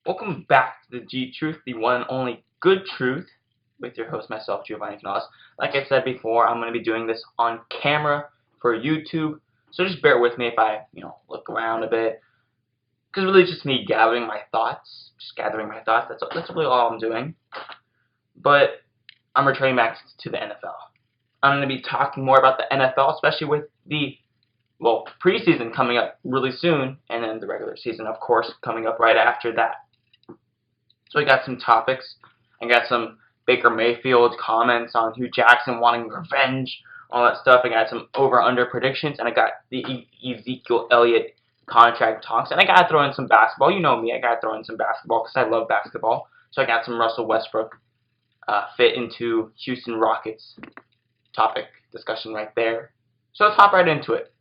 Welcome back to the G-Truth, the one and only good truth, with your host, myself, Giovanni Canales. Like I said before, I'm going to be doing this on camera for YouTube, so just bear with me if I, look around a bit, because really it's just me gathering my thoughts, That's really all I'm doing. But I'm returning back to the NFL. I'm going to be talking more about the NFL, especially with the preseason coming up really soon, and then the regular season, of course, coming up right after that. So I got some topics. I got some Baker Mayfield comments on Hugh Jackson wanting revenge, all that stuff. I got some over/under predictions, and I got the Ezekiel Elliott contract talks. And I gotta throw in some basketball. You know me, I gotta throw in some basketball because I love basketball. So I got some Russell Westbrook fit into Houston Rockets topic discussion right there. So let's hop right into it.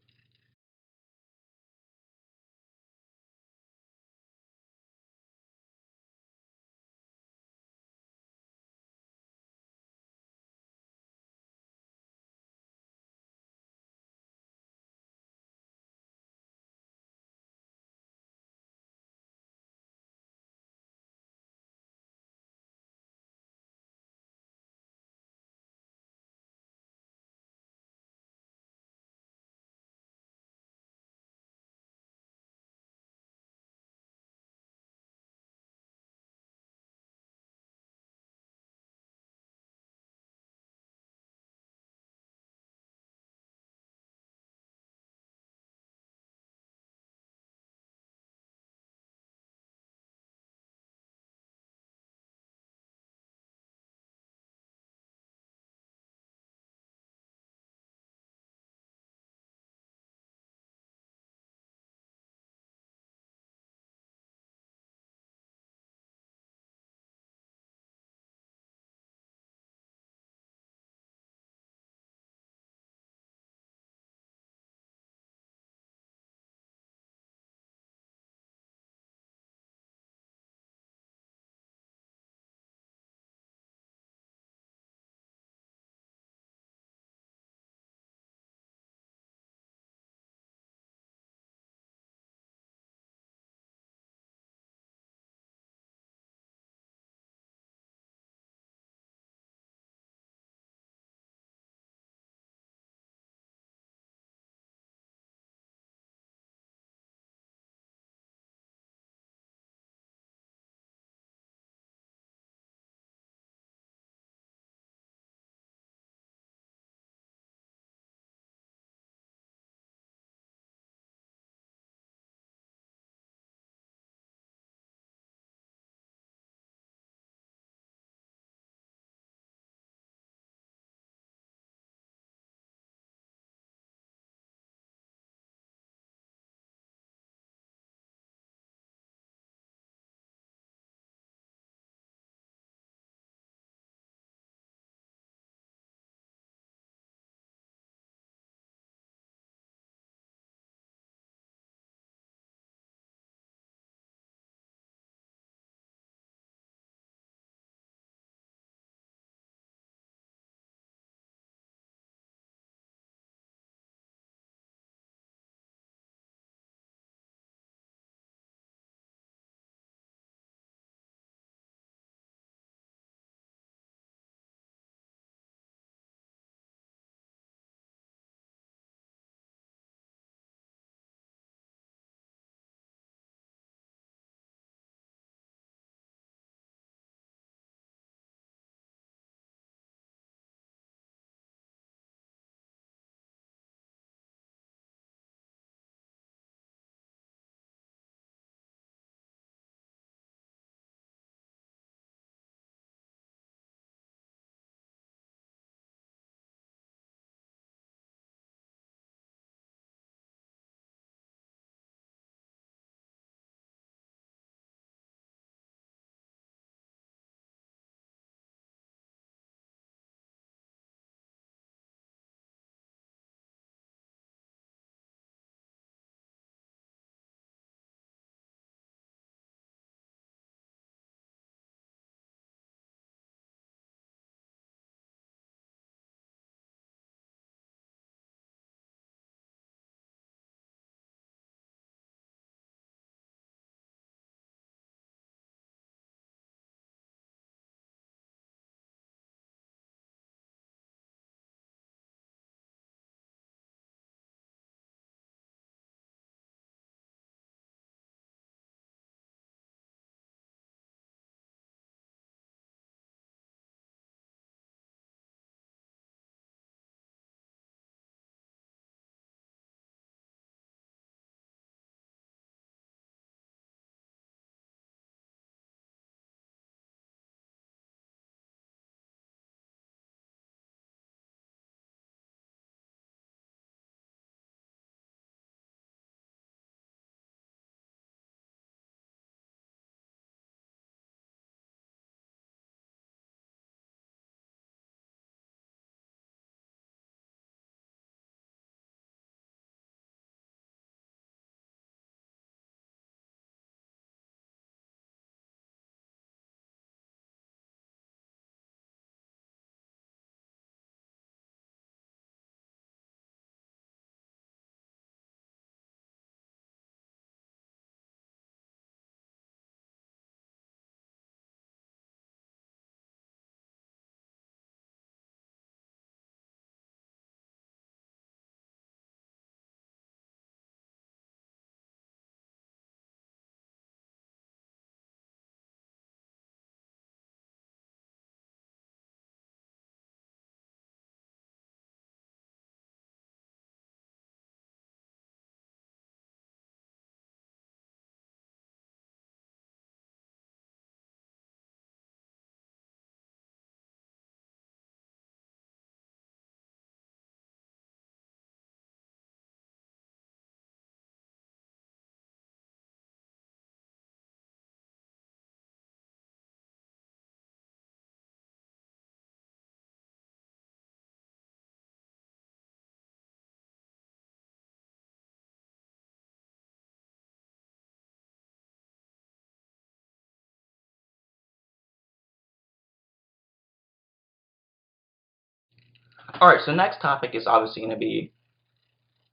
Alright, so next topic is obviously going to be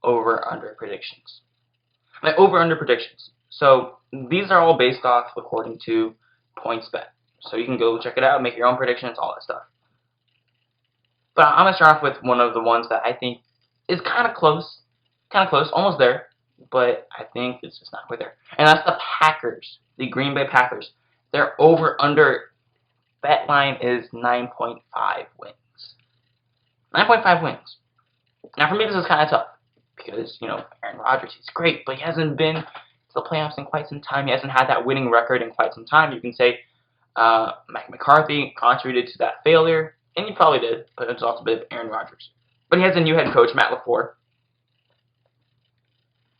over-under predictions. Like over-under predictions. So these are all based off according to PointsBet. So you can go check it out, make your own predictions, all that stuff. But I'm going to start off with one of the ones that I think is kind of close, almost there, but I think it's just not quite there. And that's the Packers, the Green Bay Packers. Their over-under bet line is 9.5 wins. 9.5 wins. Now, for me, this is kind of tough because, Aaron Rodgers, he's great, but he hasn't been to the playoffs in quite some time. He hasn't had that winning record in quite some time. You can say Mike McCarthy contributed to that failure, and he probably did, but it's also a bit of Aaron Rodgers. But he has a new head coach, Matt LaFleur,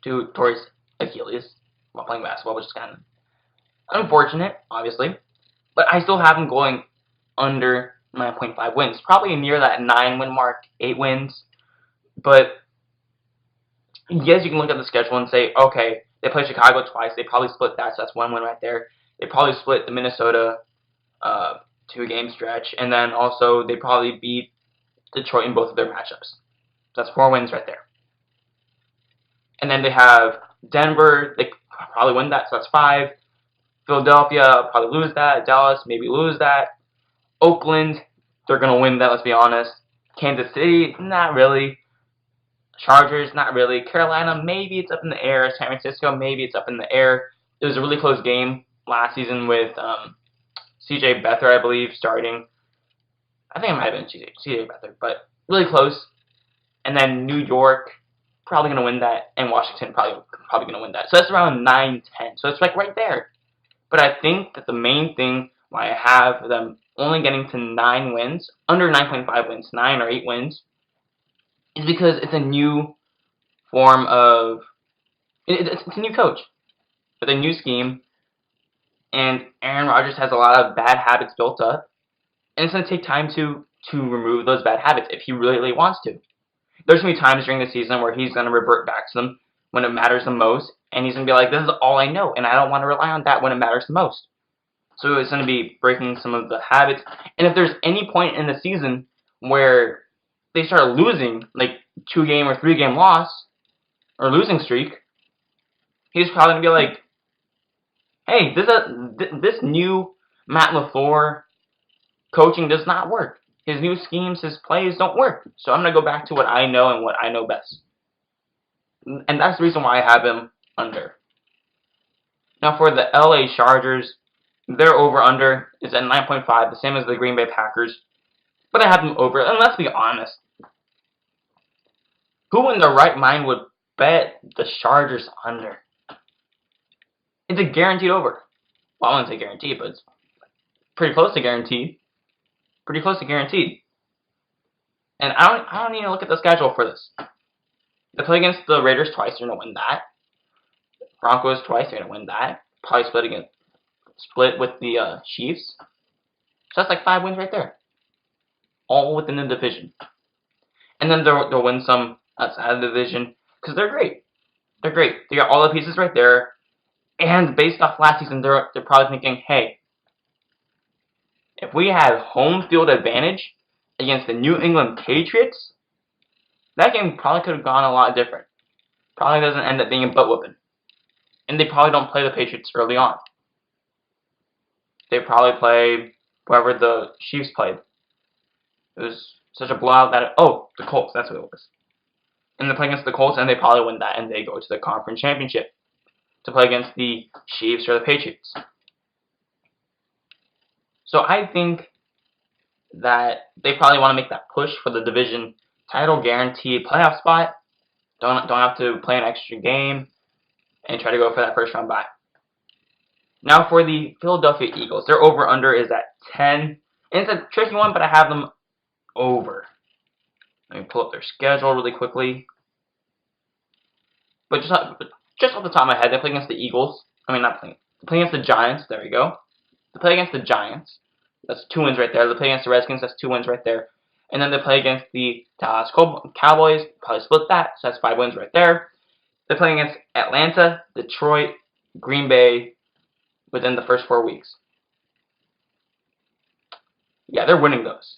to towards Achilles while playing basketball, which is kind of unfortunate, obviously. But I still have him going under 9.5 wins, probably near that 9-win mark, 8 wins. But yes, you can look at the schedule and say, okay, they play Chicago twice. They probably split that, so that's 1 win right there. They probably split the Minnesota 2-game stretch, and then also they probably beat Detroit in both of their matchups. So that's 4 wins right there. And then they have Denver. They probably win that, so that's 5. Philadelphia, probably lose that. Dallas, maybe lose that. Oakland, they're going to win that, let's be honest. Kansas City, not really. Chargers, not really. Carolina, maybe it's up in the air. San Francisco, maybe it's up in the air. It was a really close game last season with C.J. Beathard, I believe, starting. I think it might have been C.J. Beathard, but really close. And then New York, probably going to win that. And Washington, probably going to win that. So that's around 9-10. So it's like right there. But I think that the main thing why I have them only getting to 9 wins, under 9.5 wins, 9 or 8 wins, is because it's a new form of, it's a new coach with a new scheme, and Aaron Rodgers has a lot of bad habits built up, and it's going to take time to remove those bad habits if he really wants to. There's going to be times during the season where he's going to revert back to them when it matters the most, and he's going to be like, this is all I know, and I don't want to rely on that when it matters the most. So it's going to be breaking some of the habits. And if there's any point in the season where they start losing, like 2-game or 3-game loss, or losing streak, he's probably going to be like, hey, this new Matt LaFleur coaching does not work. His new schemes, his plays don't work. So I'm going to go back to what I know and what I know best. And that's the reason why I have him under. Now for the LA Chargers, their over-under is at 9.5, the same as the Green Bay Packers. But I have them over. And let's be honest. Who in their right mind would bet the Chargers under? It's a guaranteed over. Well, I wouldn't say guaranteed, but it's pretty close to guaranteed. Pretty close to guaranteed. And I don't need to look at the schedule for this. They play against the Raiders twice, they're going to win that. Broncos twice, they're going to win that. Probably split with the Chiefs. So that's like 5 wins right there. All within the division. And then they'll win some outside of the division because they're great. They're great. They got all the pieces right there. And based off last season, they're probably thinking, hey, if we had home field advantage against the New England Patriots, that game probably could have gone a lot different. Probably doesn't end up being a butt whooping. And they probably don't play the Patriots early on. They probably play whoever the Chiefs played. It was such a blowout that the Colts, that's what it was. And they play against the Colts, and they probably win that, and they go to the conference championship to play against the Chiefs or the Patriots. So I think that they probably want to make that push for the division title, guaranteed playoff spot. Don't have to play an extra game and try to go for that first round bye. Now for the Philadelphia Eagles, their over-under is at 10. And it's a tricky one, but I have them over. Let me pull up their schedule really quickly. But just off the top of my head, they play against the Eagles. They play against the Giants. There we go. They play against the Giants. That's 2 wins right there. They play against the Redskins. That's 2 wins right there. And then they play against the Dallas Cowboys. Probably split that. So that's 5 wins right there. They're playing against Atlanta, Detroit, Green Bay within the first 4 weeks. Yeah, they're winning those.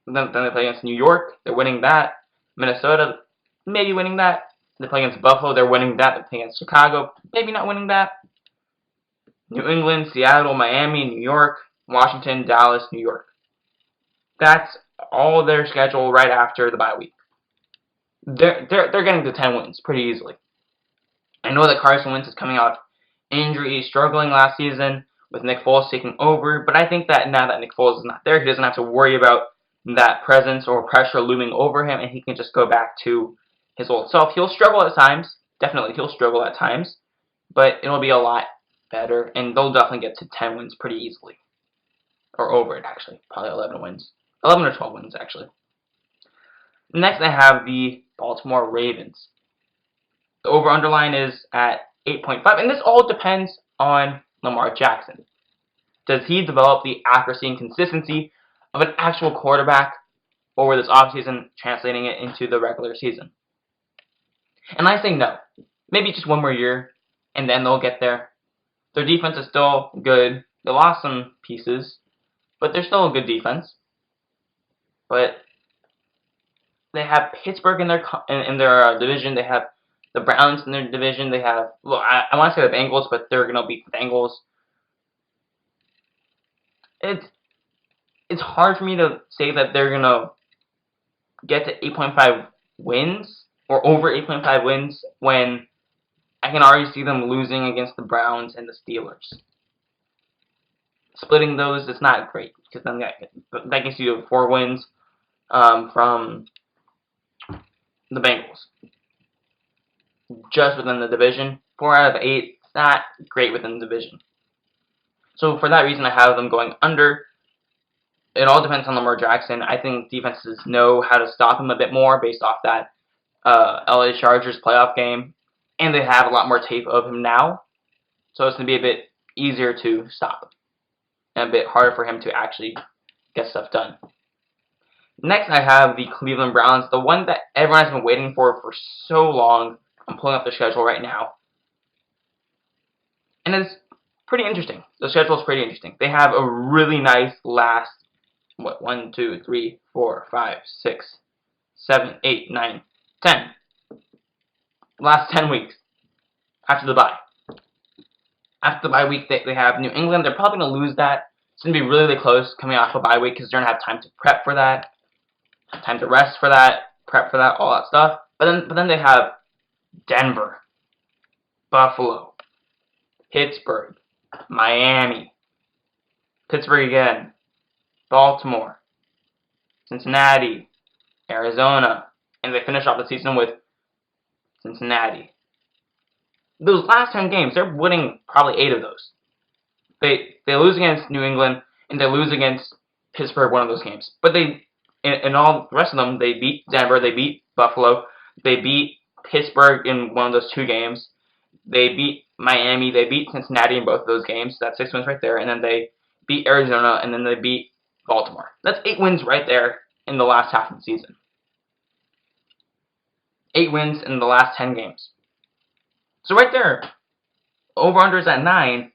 Then they play against New York. They're winning that. Minnesota, maybe winning that. They play against Buffalo. They're winning that. They play against Chicago, maybe not winning that. New England, Seattle, Miami, New York, Washington, Dallas, New York. That's all their schedule right after the bye week. They're getting to 10 wins pretty easily. I know that Carson Wentz is coming off injury, struggling last season with Nick Foles taking over, but I think that now that Nick Foles is not there, he doesn't have to worry about that presence or pressure looming over him, and he can just go back to his old self. He'll struggle at times, definitely he'll struggle at times, but it'll be a lot better, and they'll definitely get to 10 wins pretty easily. Or over it, actually. Probably 11 wins. 11 or 12 wins, actually. Next, I have the Baltimore Ravens. The over-underline is at 8.5, and this all depends on Lamar Jackson. Does he develop the accuracy and consistency of an actual quarterback over this offseason, translating it into the regular season? And I say no. Maybe just one more year, and then they'll get there. Their defense is still good. They lost some pieces, but they're still a good defense. But they have Pittsburgh in their division. They have the Browns in their division. They have, well, I want to say the Bengals, but they're going to beat the Bengals. It's hard for me to say that they're going to get to 8.5 wins or over 8.5 wins when I can already see them losing against the Browns and the Steelers. Splitting those is not great because then that gets you to 4 wins from the Bengals. Just within the division. 4 out of 8, it's not great within the division. So for that reason, I have them going under. It all depends on Lamar Jackson. I think defenses know how to stop him a bit more based off that LA Chargers playoff game. And they have a lot more tape of him now. So it's going to be a bit easier to stop him. And a bit harder for him to actually get stuff done. Next, I have the Cleveland Browns, the one that everyone has been waiting for so long. I'm pulling up the schedule right now. And it's pretty interesting. The schedule is pretty interesting. They have a really nice last, 1, 2, 3, 4, 5, 6, 7, 8, 9, 10. Last 10 weeks after the bye. After the bye week, they have New England. They're probably going to lose that. It's going to be really, really close coming off a bye week because they're going to have time to prep for that, time to rest for that, prep for that, all that stuff. But then they have Denver, Buffalo, Pittsburgh, Miami, Pittsburgh again, Baltimore, Cincinnati, Arizona, and they finish off the season with Cincinnati. Those last 10 games, they're winning probably 8 of those. They lose against New England, and they lose against Pittsburgh one of those games. But in all the rest of them, they beat Denver, they beat Buffalo, they beat Pittsburgh in one of those 2 games, they beat Miami, they beat Cincinnati in both of those games. That's 6 wins right there. And then they beat Arizona, and then they beat Baltimore. That's 8 wins right there in the last half of the season. 8 wins in the last 10 games. So right there, over-under is at 9.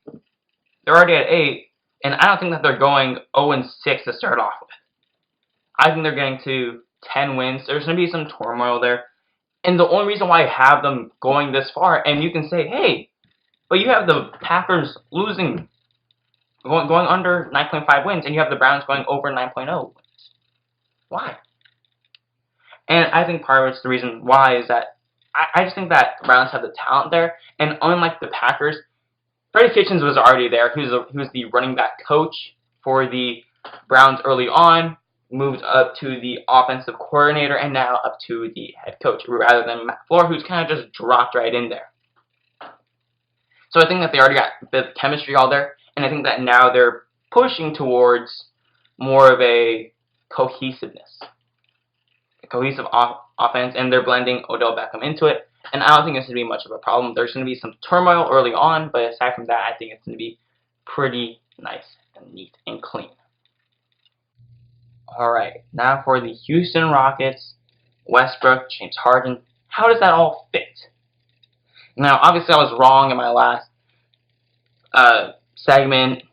They're already at 8. And I don't think that they're going 0-6 to start off with. I think they're getting to 10 wins. There's going to be some turmoil there. And the only reason why I have them going this far, and you can say, hey, but you have the Packers losing, going under 9.5 wins, and you have the Browns going over 9.0 wins. Why? And I think part of it's the reason why is that I just think that the Browns have the talent there, and unlike the Packers, Freddie Kitchens was already there. He was the running back coach for the Browns early on, moved up to the offensive coordinator, and now up to the head coach, rather than Matt Floor, who's kind of just dropped right in there. So I think that they already got a bit of chemistry all there, and I think that now they're pushing towards more of a cohesiveness, a cohesive offense, and they're blending Odell Beckham into it, and I don't think it's going to be much of a problem. There's going to be some turmoil early on, but aside from that, I think it's going to be pretty nice and neat and clean. Alright, now for the Houston Rockets, Westbrook, James Harden. How does that all fit? Now, obviously I was wrong in my last segment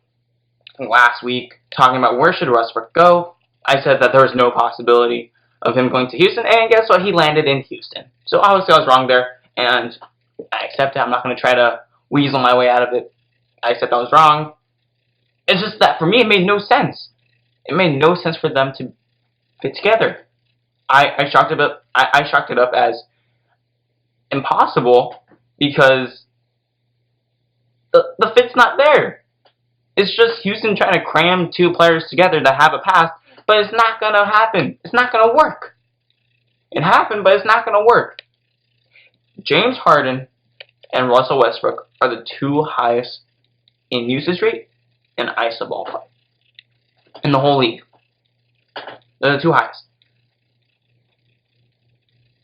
last week talking about where should Westbrook go. I said that there was no possibility of him going to Houston, and guess what? He landed in Houston. So obviously I was wrong there, and I accept it. I'm not going to try to weasel my way out of it. I accept I was wrong. It's just that for me it made no sense. It made no sense for them to fit together. I chalked it up as impossible because the fit's not there. It's just Houston trying to cram two players together that have a past, but it's not going to happen. It's not going to work. It happened, but it's not going to work. James Harden and Russell Westbrook are the two highest in usage rate and ISO ball play in the whole league. They're the two highest.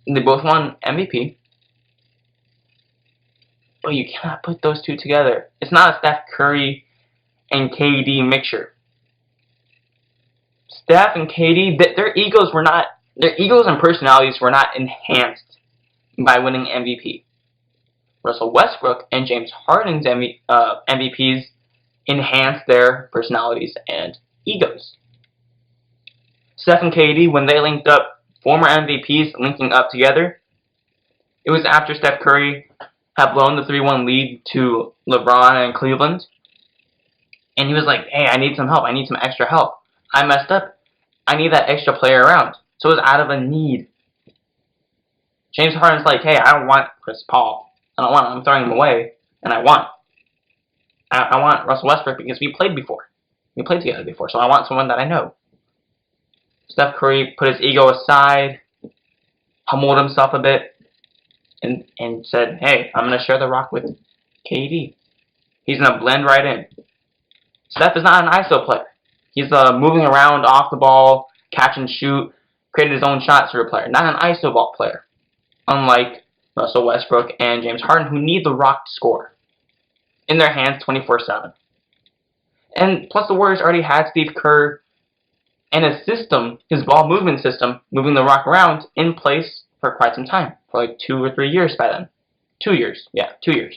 They both won MVP. But you cannot put those two together. It's not a Steph Curry and KD mixture. Steph and KD, their egos and personalities were not enhanced by winning MVP. Russell Westbrook and James Harden's MVPs enhanced their personalities and egos. Steph and KD, when they linked up, former MVPs linking up together, it was after Steph Curry had blown the 3-1 lead to LeBron and Cleveland. And he was like, hey, I need some help. I need some extra help. I messed up. I need that extra player around. So it was out of a need. James Harden's like, hey, I don't want Chris Paul. I don't want him. I'm throwing him away. And I want Russell Westbrook because we played before. We played together before. So I want someone that I know. Steph Curry put his ego aside, humbled himself a bit, and said, hey, I'm going to share the rock with KD. He's going to blend right in. Steph is not an ISO player. He's moving around off the ball, catch and shoot, created his own shot sort of player. Not an ISO ball player. Unlike Russell Westbrook and James Harden, who need the rock to score in their hands 24/7. And plus the Warriors already had Steve Kerr and his system, his ball movement system, moving the rock around in place for quite some time. For like 2 or 3 years by then. 2 years. Yeah, 2 years.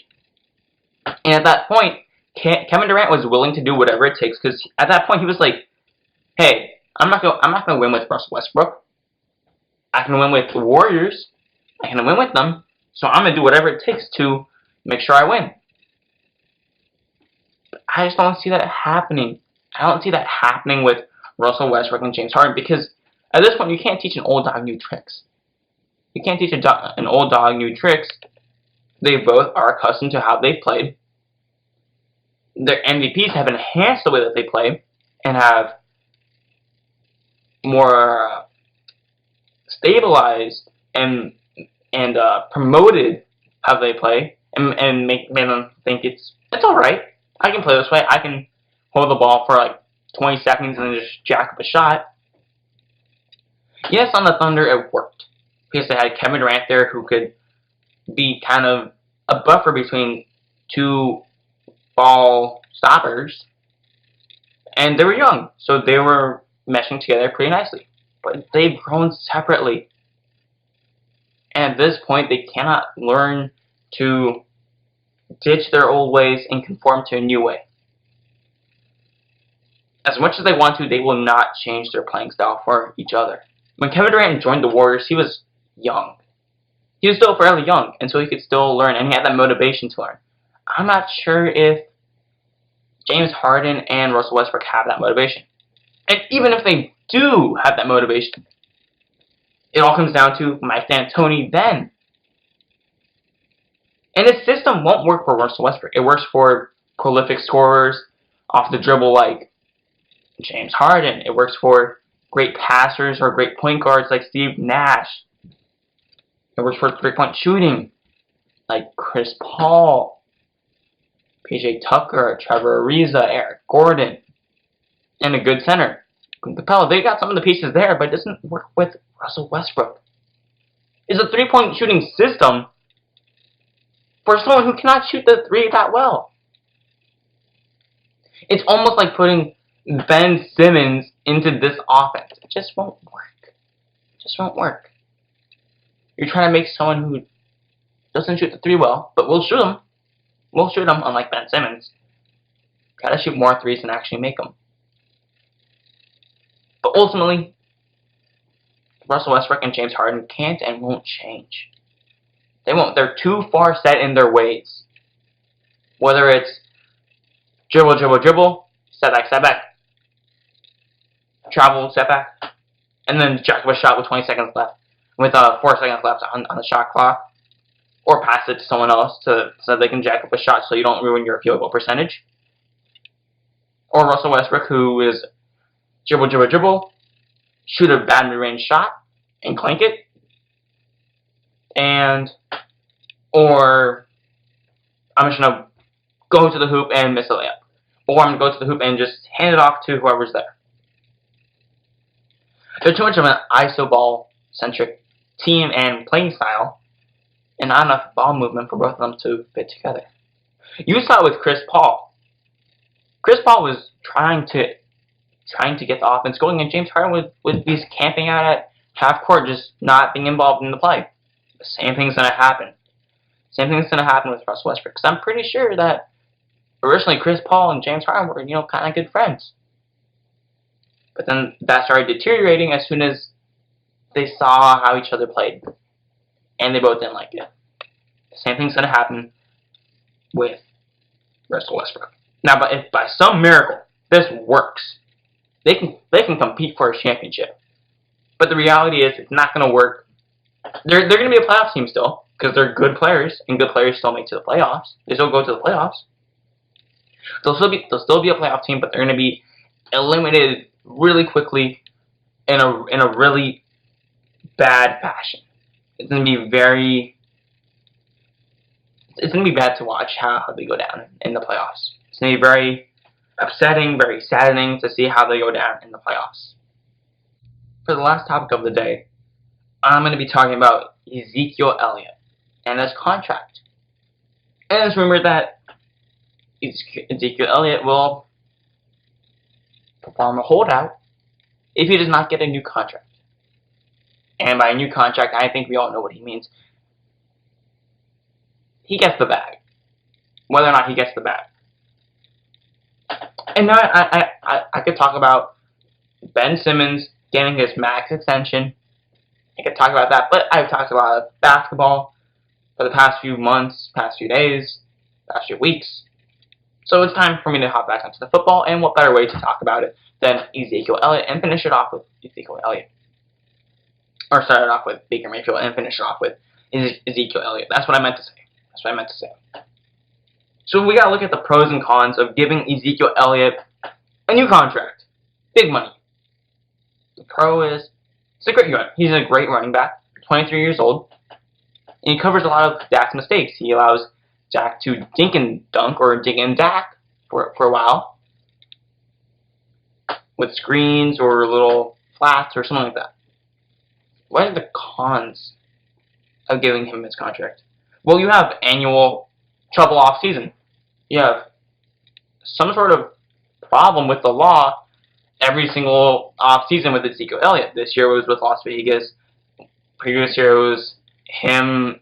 And at that point, Kevin Durant was willing to do whatever it takes because at that point he was like, hey, I'm not gonna win with Russell Westbrook. I can win with the Warriors. I can win with them. So I'm gonna do whatever it takes to make sure I win. But I just don't see that happening. I don't see that happening with Russell Westbrook and James Harden because at this point you can't teach an old dog new tricks. You can't teach an old dog new tricks. They both are accustomed to how they've played. Their MVPs have enhanced the way that they play and have more stabilized and promoted how they play and made them think it's alright. I can play this way. I can hold the ball for like 20 seconds and then just jack up a shot. Yes, on the Thunder it worked because they had Kevin Durant there who could be kind of a buffer between two ball stoppers, and they were young, so they were meshing together pretty nicely. But they've grown separately, and at this point, they cannot learn to ditch their old ways and conform to a new way. As much as they want to, they will not change their playing style for each other. When Kevin Durant joined the Warriors, he was young. He was still fairly young, and so he could still learn, and he had that motivation to learn. I'm not sure if James Harden and Russell Westbrook have that motivation. And even if they do have that motivation, it all comes down to Mike D'Antoni then. And his system won't work for Russell Westbrook. It works for prolific scorers off the dribble like James Harden. It works for great passers or great point guards like Steve Nash. It works for three-point shooting like Chris Paul, PJ Tucker, Trevor Ariza, Eric Gordon, and a good center, Clint Capella. They got some of the pieces there, but it doesn't work with Russell Westbrook. It's a three-point shooting system for someone who cannot shoot the three that well. It's almost like putting Ben Simmons into this offense. It just won't work. It just won't work. You're trying to make someone who doesn't shoot the three well, but will shoot them. We'll shoot them, unlike Ben Simmons. Gotta shoot more threes and actually make them. But ultimately, Russell Westbrook and James Harden can't and won't change. They won't. They're too far set in their ways. Whether it's dribble, dribble, dribble, step back, travel, step back, and then jack up a shot with 20 seconds left, with 4 seconds left on the shot clock, or pass it to someone else so they can jack up a shot so you don't ruin your field goal percentage. Or Russell Westbrook, who is dribble, dribble, dribble, shoot a bad mid-range shot and clank it, or I'm just gonna go to the hoop and miss a layup, or I'm gonna go to the hoop and just hand it off to whoever's there. They're too much of an iso ball centric team and playing style, and not enough ball movement for both of them to fit together. You saw it with Chris Paul. Chris Paul was trying to get the offense going, and James Harden was camping out at half court, just not being involved in the play. The same thing's gonna happen. Same thing's gonna happen with Russell Westbrook. Because I'm pretty sure that originally Chris Paul and James Harden were, kind of good friends. But then that started deteriorating as soon as they saw how each other played, and they both didn't like it. The same thing's gonna happen with Russell Westbrook. Now, but if by some miracle this works, they can compete for a championship. But the reality is, it's not gonna work. They're gonna be a playoff team still because they're good players, and good players still make to the playoffs. They still go to the playoffs. They'll still be a playoff team, but they're gonna be eliminated really quickly in a really bad fashion. It's gonna be bad to watch how they go down in the playoffs. It's gonna be very upsetting, very saddening to see how they go down in the playoffs. For the last topic of the day, I'm gonna be talking about Ezekiel Elliott and his contract. And it's rumored that Ezekiel Elliott will perform a holdout if he does not get a new contract. And by a new contract, I think we all know what he means. He gets the bag. Whether or not he gets the bag. And now I could talk about Ben Simmons getting his max extension. I could talk about that, but I've talked about basketball for the past few months, past few days, past few weeks. So it's time for me to hop back onto the football, and what better way to talk about it than Ezekiel Elliott and finish it off with Ezekiel Elliott. Or start it off with Baker Mayfield and finish it off with Ezekiel Elliott. That's what I meant to say. So we gotta look at the pros and cons of giving Ezekiel Elliott a new contract. Big money. The pro is, he's a great running back, 23 years old, and he covers a lot of Dak's mistakes. He allows Dak to dink and dunk, or dink and Dak for a while, with screens or little flats or something like that. What are the cons of giving him his contract? Well, you have annual trouble off season. You have some sort of problem with the law every single off season with Ezekiel Elliott. This year it was with Las Vegas. Previous year it was him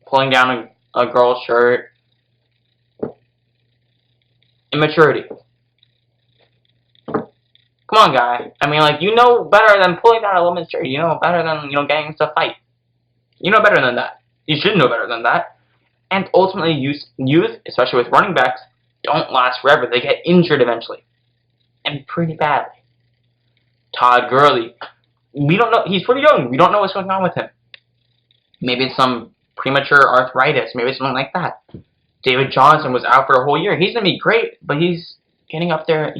pulling down a girl's shirt. Immaturity. Come on, guy. I mean, you know better than pulling down a woman's shirt. You know better than, getting into a fight. You know better than that. You should know better than that. And ultimately, youth, especially with running backs, don't last forever. They get injured eventually. And pretty badly. Todd Gurley. We don't know. He's pretty young. We don't know what's going on with him. Maybe it's some premature arthritis. Maybe it's something like that. David Johnson was out for a whole year. He's going to be great, but he's getting up there.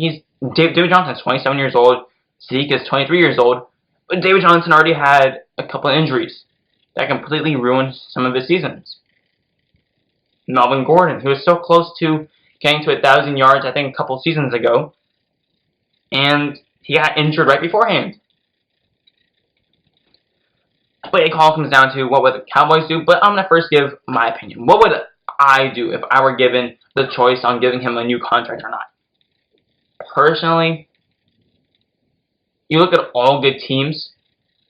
David Johnson's 27 years old. Zeke is 23 years old. But David Johnson already had a couple of injuries that completely ruined some of his seasons. Melvin Gordon, who was so close to getting to 1,000 yards, I think, a couple seasons ago. And he got injured right beforehand. But it all comes down to what would the Cowboys do. But I'm going to first give my opinion. What would I do if I were given the choice on giving him a new contract or not? Personally, you look at all good teams,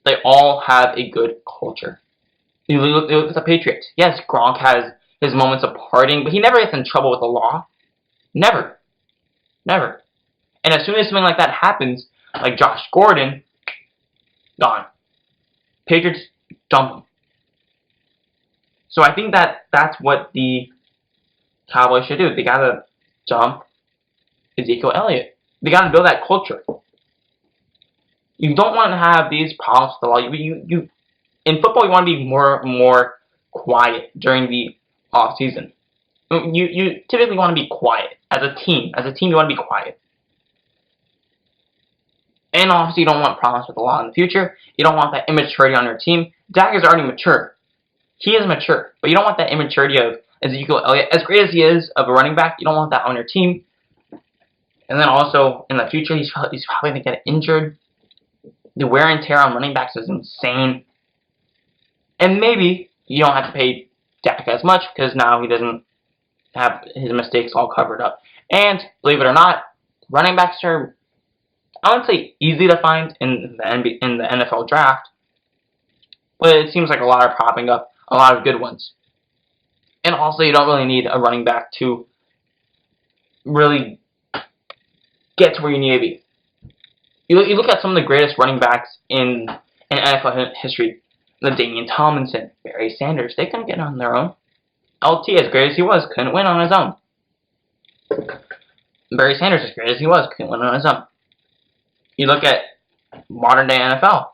they all have a good culture. You look at the Patriots. Yes, Gronk has his moments of partying, but he never gets in trouble with the law. Never. And as soon as something like that happens, like Josh Gordon, gone. Patriots dump him. So I think that's what the Cowboys should do. They gotta dump Ezekiel Elliott. They gotta build that culture. You don't want to have these problems with the law. You in football, you want to be more quiet during the off season. You typically want to be quiet as a team. As a team, you want to be quiet. And obviously, you don't want problems with the law in the future. You don't want that immaturity on your team. Dak is already mature. He is mature, but you don't want that immaturity of Ezekiel Elliott. As great as he is of a running back, you don't want that on your team. And then also in the future, he's probably going to get injured. The wear and tear on running backs is insane. And maybe you don't have to pay Dak as much because now he doesn't have his mistakes all covered up. And believe it or not, running backs are, I wouldn't say easy to find in the NFL draft, but it seems like a lot are popping up, a lot of good ones. And also, you don't really need a running back to really get to where you need to be. You look at some of the greatest running backs in NFL history. LaDainian Tomlinson, Barry Sanders, they couldn't get on their own. LT, as great as he was, couldn't win on his own. Barry Sanders, as great as he was, couldn't win on his own. You look at modern day NFL.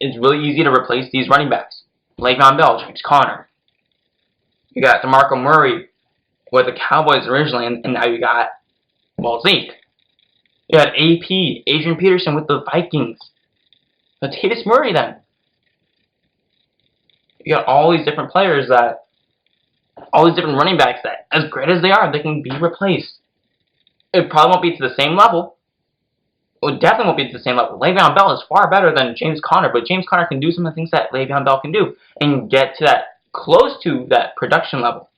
It's really easy to replace these running backs. Le'Veon Bell, James Conner. You got DeMarco Murray with the Cowboys originally, and now you got, Zeke. You had AP, Adrian Peterson with the Vikings. Latavius Murray then. You got all these different players all these different running backs that, as great as they are, they can be replaced. It probably won't be to the same level. It definitely won't be to the same level. Le'Veon Bell is far better than James Conner, but James Conner can do some of the things that Le'Veon Bell can do and get to that, close to that production level.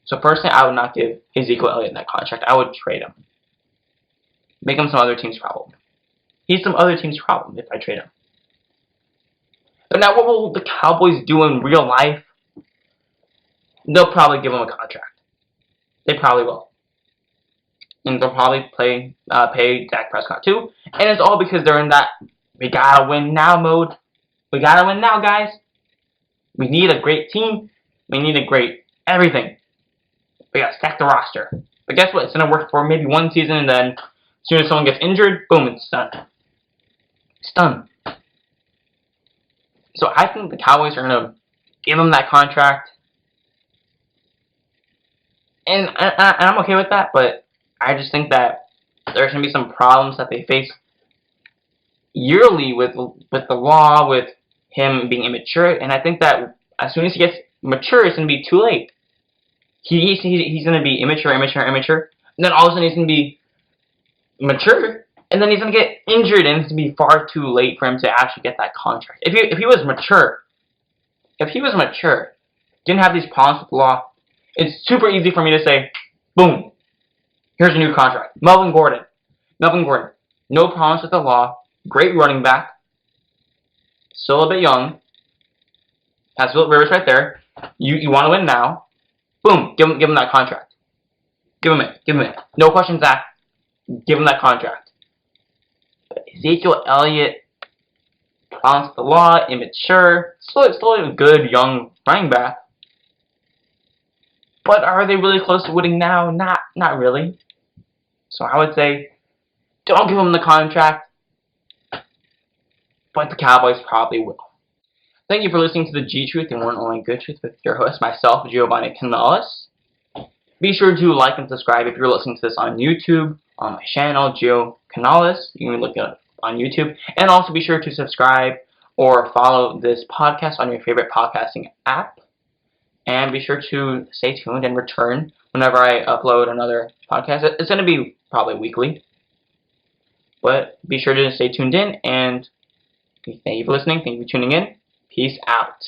So personally, I would not give Ezekiel Elliott that contract. I would trade him. Make him some other team's problem. He's some other team's problem if I trade him. But now what will the Cowboys do in real life? They'll probably give him a contract. They probably will. And they'll probably pay Dak Prescott too. And it's all because they're in that we gotta win now mode. We gotta win now, guys. We need a great team. We need a great everything. We gotta stack the roster. But guess what? It's gonna work for maybe one season, and then as soon as someone gets injured, boom, it's done. It's done. So I think the Cowboys are gonna give him that contract. And I'm okay with that, but I just think that there's going to be some problems that they face yearly with the law, with him being immature, and I think that as soon as he gets mature, it's going to be too late. He's going to be immature, and then all of a sudden he's going to be mature, and then he's going to get injured, and it's going to be far too late for him to actually get that contract. If he was mature, didn't have these problems with the law, it's super easy for me to say, boom, here's a new contract. Melvin Gordon. No problems with the law. Great running back. Still a bit young. Has Philip Rivers right there. You want to win now. Boom, give him that contract. Give him it. No questions asked. Give him that contract. But Ezekiel Elliott, problems with the law, immature, still a good young running back. But are they really close to winning now? Not really. So I would say, don't give him the contract. But the Cowboys probably will. Thank you for listening to the G-Truth, and one only good truth with your host, myself, Giovanni Canales. Be sure to like and subscribe if you're listening to this on YouTube, on my channel, Gio Canales. You can look it up on YouTube. And also be sure to subscribe or follow this podcast on your favorite podcasting app. And be sure to stay tuned and return whenever I upload another podcast. It's going to be probably weekly. But be sure to stay tuned in. And thank you for listening. Thank you for tuning in. Peace out.